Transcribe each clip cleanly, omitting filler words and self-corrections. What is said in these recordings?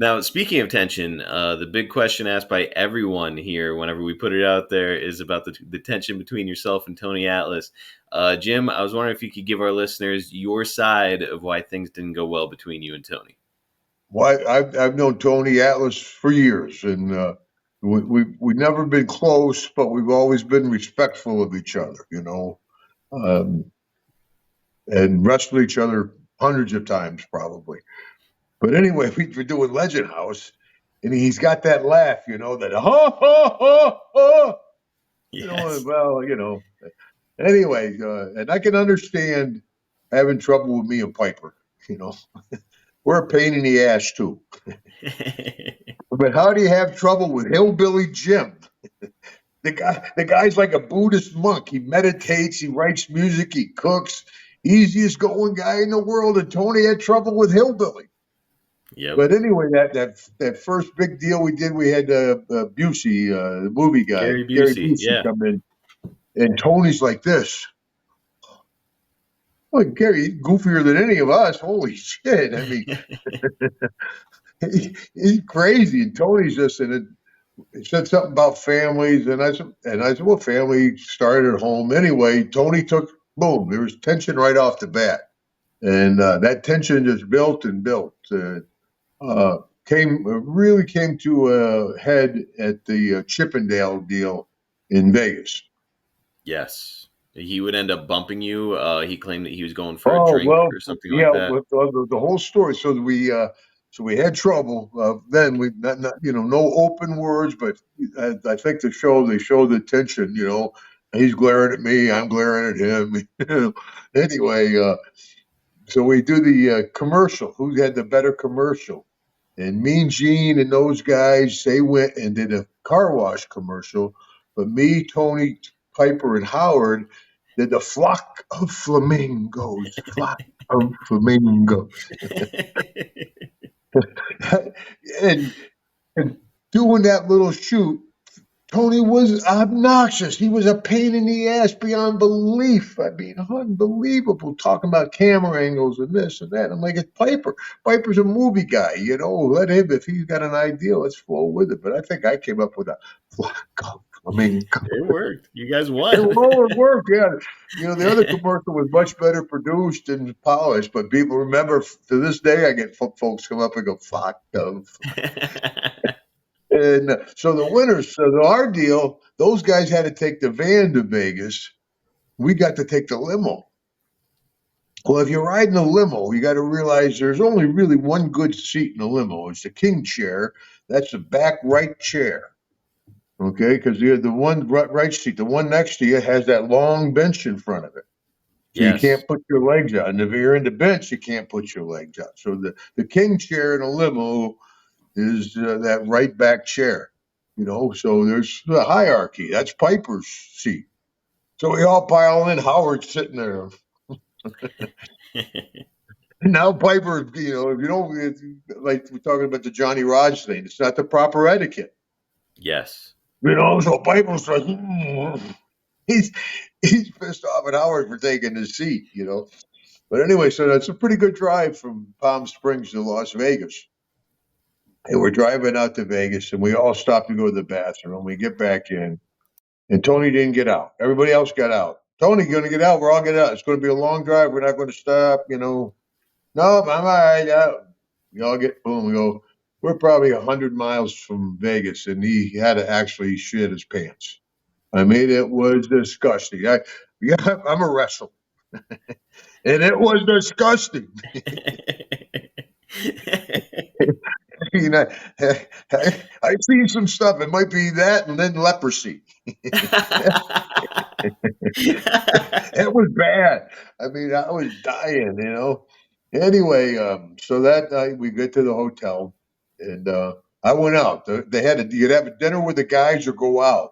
Now, speaking of tension, the big question asked by everyone here whenever we put it out there is about the tension between yourself and Tony Atlas. Jim, I was wondering if you could give our listeners your side of why things didn't go well between you and Tony. Well, I've known Tony Atlas for years, and we've never been close, but we've always been respectful of each other, and wrestled each other hundreds of times probably. But anyway, we're doing Legend House, and he's got that laugh, that ha ha ha ha. Yes. Anyway, and I can understand having trouble with me and Piper. We're a pain in the ass too. But how do you have trouble with Hillbilly Jim? The guy's like a Buddhist monk. He meditates, he writes music, he cooks. Easiest going guy in the world, and Tony had trouble with Hillbilly. Yep. But anyway, that first big deal we did, we had Busey, the movie guy, Gary Busey, come in, and Tony's like this. Well, Gary, he's goofier than any of us. Holy shit! I mean, he's crazy. And Tony's just he said something about families, and I said, well, family started at home anyway. Tony boom. There was tension right off the bat, and that tension just built and built. Really came to a head at the Chippendale deal in Vegas. Yes. He would end up bumping you. He claimed that he was going for a drink or something like that. The whole story. So we had trouble. Then we no open words, but I think they showed the tension. He's glaring at me, I'm glaring at him. Anyway, so we do the commercial. Who had the better commercial? And Mean Gene and those guys, they went and did a car wash commercial. But me, Tony, Piper, and Howard did the flock of flamingos. Flock of flamingos. and doing that little shoot, Tony was obnoxious. He was a pain in the ass beyond belief. I mean, unbelievable. Talking about camera angles and this and that. I'm like, it's Piper. Piper's a movie guy, Let him, if he's got an idea, let's flow with it. But I think I came up with a flock of flamingos. It worked. You guys won. It worked, yeah. The other commercial was much better produced and polished, but people remember to this day. I get folks come up and go, "Flock of." And so the winners, our deal, those guys had to take the van to Vegas. We got to take the limo. Well, if you're riding a limo, you got to realize there's only really one good seat in a limo. It's the king chair. That's the back right chair. Okay, because you have the one right seat. The one next to you has that long bench in front of it. So yes. You can't put your legs out. And if you're in the bench, you can't put your legs out. So the king chair in a limo is that right back chair, so there's the hierarchy. That's Piper's seat. So we all pile in. Howard's sitting there. Now Piper, if you don't, like we're talking about the Johnny Raj thing, it's not the proper etiquette. Yes. So Piper's like, he's pissed off at Howard for taking his seat, But anyway, so that's a pretty good drive from Palm Springs to Las Vegas. And we're driving out to Vegas, and we all stop to go to the bathroom. We get back in, and Tony didn't get out. Everybody else got out. Tony, going to get out? We're all getting out. It's going to be a long drive. We're not going to stop, No, I'm all right. We all get, boom, we go. We're probably 100 miles from Vegas, and he had to actually shit his pants. I mean, it was disgusting. I'm a wrestler. And it was disgusting. I've seen some stuff. It might be that and then leprosy. It was bad. I mean, I was dying, Anyway, so that night we get to the hotel, and I went out. You'd have a dinner with the guys or go out.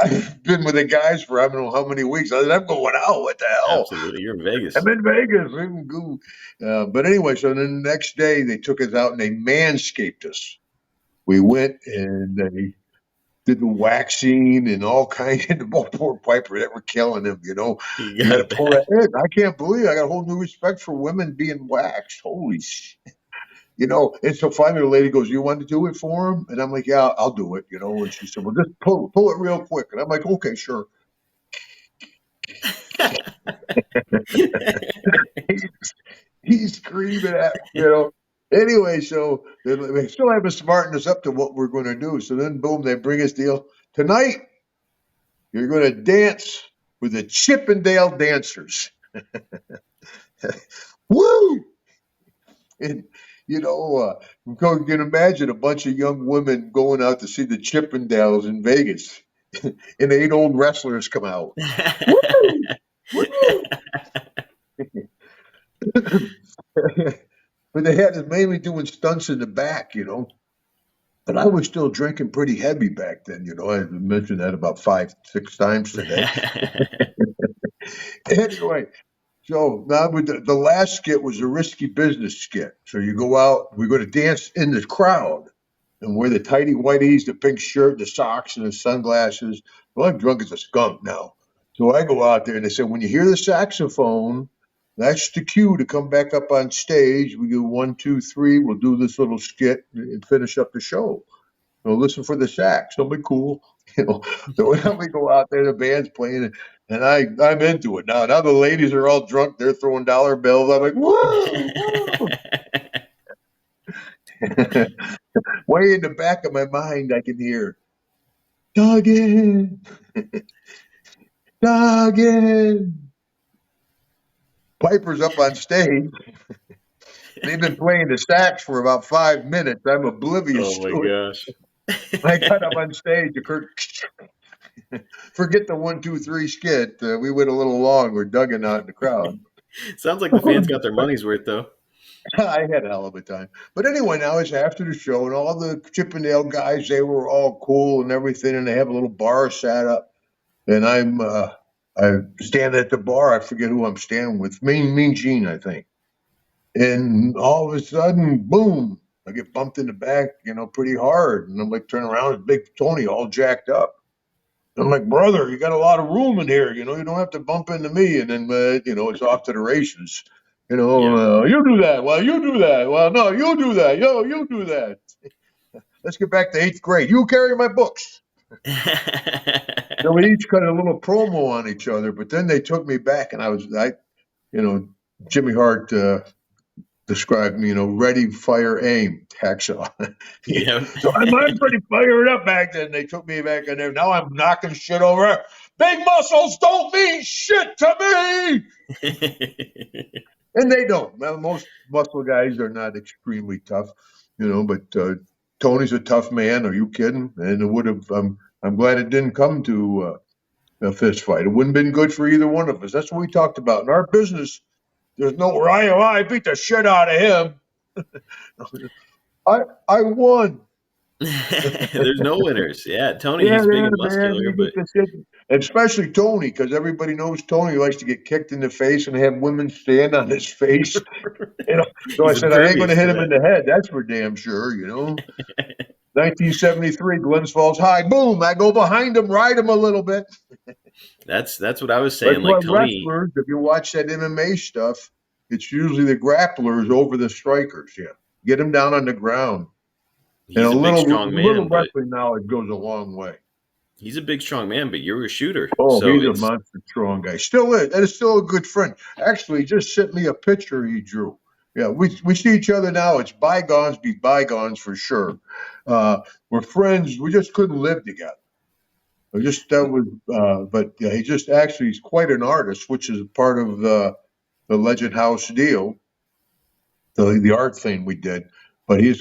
I've been with the guys for I don't know how many weeks. I said, I'm going out. What the hell? Absolutely. You're in Vegas. I'm in Vegas. We can go. But anyway, so then the next day they took us out and they manscaped us. We went and they did the waxing and all kinds of poor Piper. They were killing him, You had to pull that in. I can't believe it. I got a whole new respect for women being waxed. Holy shit. And so finally the lady goes, "You want to do it for him?" And I'm like, "Yeah, I'll do it." And she said, "Well, just pull it real quick." And I'm like, "Okay, sure." He's screaming at. Anyway, so they still haven't smartened us up to what we're going to do. So then, boom, they bring us deal. Tonight, you're going to dance with the Chippendale dancers. Woo! And, you can imagine a bunch of young women going out to see the Chippendales in Vegas. And 8 old wrestlers come out. Woo! Woo! But they had us mainly doing stunts in the back. But I was still drinking pretty heavy back then. I mentioned that about 5, 6 times today. Anyway, so now the last skit was a risky business skit. So you go out, we're going to dance in the crowd and wear the tighty whities, the pink shirt, the socks, and the sunglasses. Well, I'm drunk as a skunk now. So I go out there and they say, when you hear the saxophone, that's the cue to come back up on stage. We go 1, 2, 3. We'll do this little skit and finish up the show. Listen for the sax. It'll be cool. So when we go out there, the band's playing, and I'm into it now. Now the ladies are all drunk. They're throwing dollar bills. I'm like, woo, woo. Way in the back of my mind, I can hear, Duggan, Duggan. Piper's up on stage. They've been playing the sax for about 5 minutes. I'm oblivious Oh my to it. gosh. I got up on stage. Forget the 1, 2, 3 skit. We went a little long. We're Duggan out in the crowd. Sounds like the fans got their money's worth, though. I had a hell of a time. But anyway, now it's after the show, and all the Chippendale guys, they were all cool and everything, and they have a little bar set up. And I stand at the bar. I forget who I'm standing with. Mean Gene, I think. And all of a sudden, boom, I get bumped in the back, pretty hard. And I'm like, turn around, it's Big Tony all jacked up. I'm like, brother, you got a lot of room in here. You don't have to bump into me. And then, it's off to the races. You do that. Well, you do that. Well, no, you do that. Yo, you do that. Let's get back to 8th grade. You carry my books. So we each cut a little promo on each other, but then they took me back, and Jimmy Hart described me, ready, fire, aim, hacksaw. Yeah. So I'm pretty fired up back then. They took me back in there. Now I'm knocking shit over. Big muscles don't mean shit to me. And they don't. Well, most muscle guys are not extremely tough, but Tony's a tough man. Are you kidding? And it would have, I'm glad it didn't come to a fist fight. It wouldn't have been good for either one of us. That's what we talked about. In our business, there's no I beat the shit out of him. I won. There's no winners. Yeah, Tony, he's big and muscular, but especially Tony, because everybody knows Tony likes to get kicked in the face and have women stand on his face. So I said, I ain't going to hit him in the head. That's for damn sure. 1973, Glens Falls High. Boom! I go behind him, ride him a little bit. That's what I was saying. Like Tony, wrestlers, if you watch that MMA stuff, it's usually the grapplers over the strikers. Yeah, get them down on the ground. He's a big, strong man. Little wrestling knowledge goes a long way. He's a big, strong man, but you're a shooter. Oh, so he's a monster strong guy. Still is. And is still a good friend. Actually, he just sent me a picture he drew. Yeah, we see each other now. It's bygones be bygones for sure. We're friends. We just couldn't live together. He just actually is quite an artist, which is part of the Legend House deal, the art thing we did. But he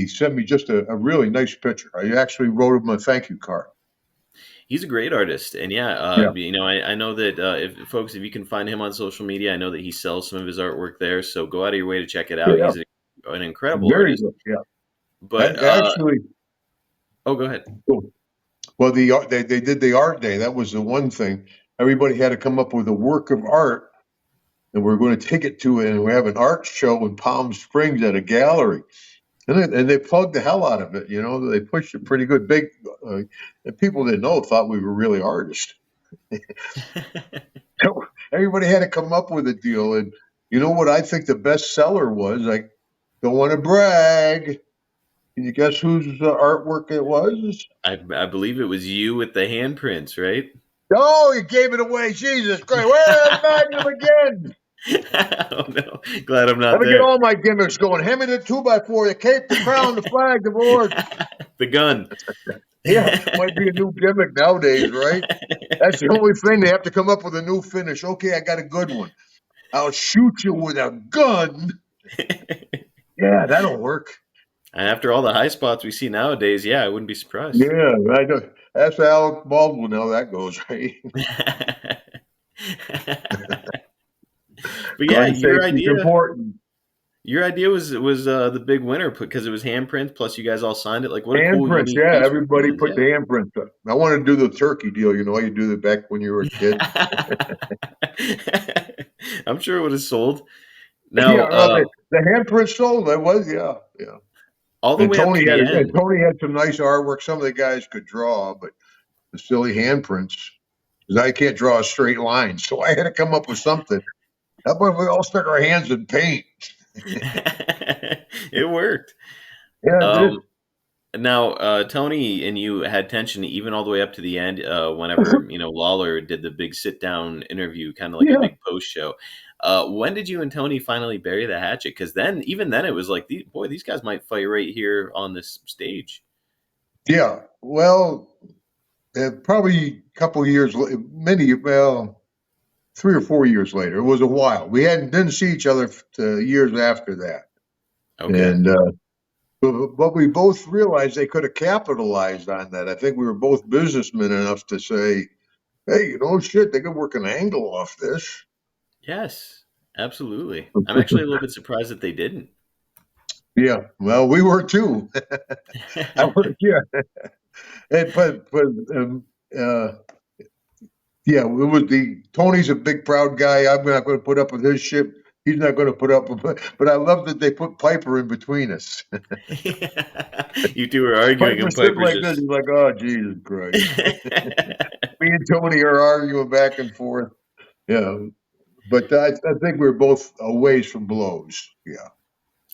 sent me just a really nice picture. I actually wrote him a thank you card. He's a great artist, and I know that if you can find him on social media, I know that he sells some of his artwork there. So go out of your way to check it out. Yeah. He's an incredible artist. Good, yeah. But actually, go ahead. Well, they did the art day. That was the one thing. Everybody had to come up with a work of art, and we're going to take it to it. And we have an art show in Palm Springs at a gallery. And they plugged the hell out of it, They pushed it pretty good. Big, and people didn't know, thought we were really artists. Everybody had to come up with a deal. And you know what I think the best seller was? Don't want to brag. Can you guess whose artwork it was? I believe it was you with the handprints, right? Oh, you gave it away. Jesus Christ. Where's that Magnum again? Oh no! Glad I'm not Let me get there. all my gimmicks going. Hand me the 2x4, the cape, the crown, the flag, the board. The gun. Yeah, might be a new gimmick nowadays, right? That's the only thing. They have to come up with a new finish. Okay, I got a good one. I'll shoot you with a gun. Yeah, that'll work. After all the high spots we see nowadays, yeah, I wouldn't be surprised. Yeah, I know. That's Alec Baldwin. How that goes, right? But yeah, Gun safety is important. your idea was the big winner because it was handprints. Plus, you guys all signed it. Like, what a cool, Handprints, unique yeah. piece with Everybody hands. put the handprints up. I want to do the turkey deal. You know, you do that back when you were a kid. Yeah. I'm sure it would have sold. Yeah, Now, well, the handprint sold. That was, yeah, yeah. all the And way up to the end. Tony had some nice artwork. Some of the guys could draw, but the silly handprints, because I can't draw a straight line, so I had to come up with something. How about if we all stuck our hands in paint? It worked. Yeah, it did. Um, Now, Tony and you had tension even all the way up to the end. Whenever Lawler did the big sit down interview, kind of like a Yeah, big post show. When did you and Tony finally bury the hatchet? Because even then, it was like, these guys might fight right here on this stage. yeah. Well, probably a couple years, well, 3 or 4 years later. It was a while. We didn't see each other years after that, Okay. and but we both realized they could have capitalized on that. I think we were both businessmen enough to say, "Hey, shit, they could work an angle off this." Yes, absolutely. I'm actually a little bit surprised that they didn't. Yeah, well, we were too. I were, yeah, but uh, yeah, it was Tony's a big proud guy. I'm not going to put up with his shit. He's not going to put up with. But I love that they put Piper in between us. You two were arguing, and Piper's sitting Piper's like this. just. He's like, "Oh, Jesus Christ." Me and Tony are arguing back and forth. Yeah, but I think we're both a ways from blows. Yeah.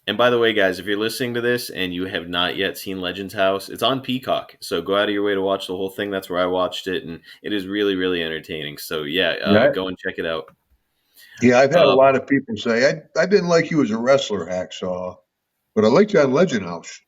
And by the way, guys, if you're listening to this and you have not yet seen Legends House, it's on Peacock. So go out of your way to watch the whole thing. That's where I watched it, and it is really, really entertaining. So yeah, Yeah, go and check it out. yeah. I've had a Uh, lot of people say I didn't like you as a wrestler, Hacksaw, but I liked you on Legend House.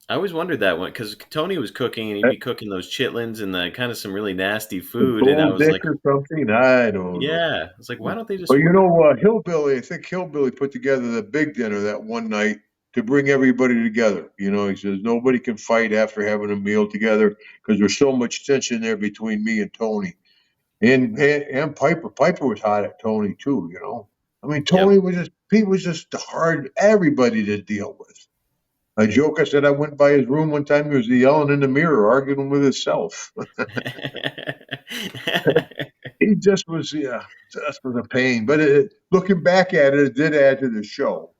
I always wondered that one because Tony was cooking and he'd That be cooking those chitlins and the kind of some really nasty the food, and I Gold was Dick like, or something. I don't know. yeah, I was like, why don't they just But order? Hillbilly, I think Hillbilly put together the big dinner that one night to bring everybody together. He says nobody can fight after having a meal together because there's so much tension there between me and Tony. And Piper. Piper was hot at Tony too, I mean, Yep. he was just hard everybody to deal with. I joke, I said I went by his room one time, he was yelling in the mirror, arguing with himself. He just was, yeah, just was a pain. But looking back at it, it did add to the show.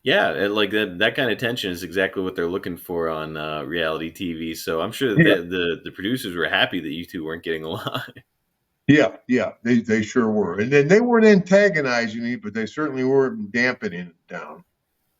Yeah, like that kind of tension is exactly what they're looking for on reality TV. So I'm sure that Yeah, the producers were happy that you two weren't getting along. yeah, they sure were. And then they weren't antagonizing me, but they certainly weren't dampening it down.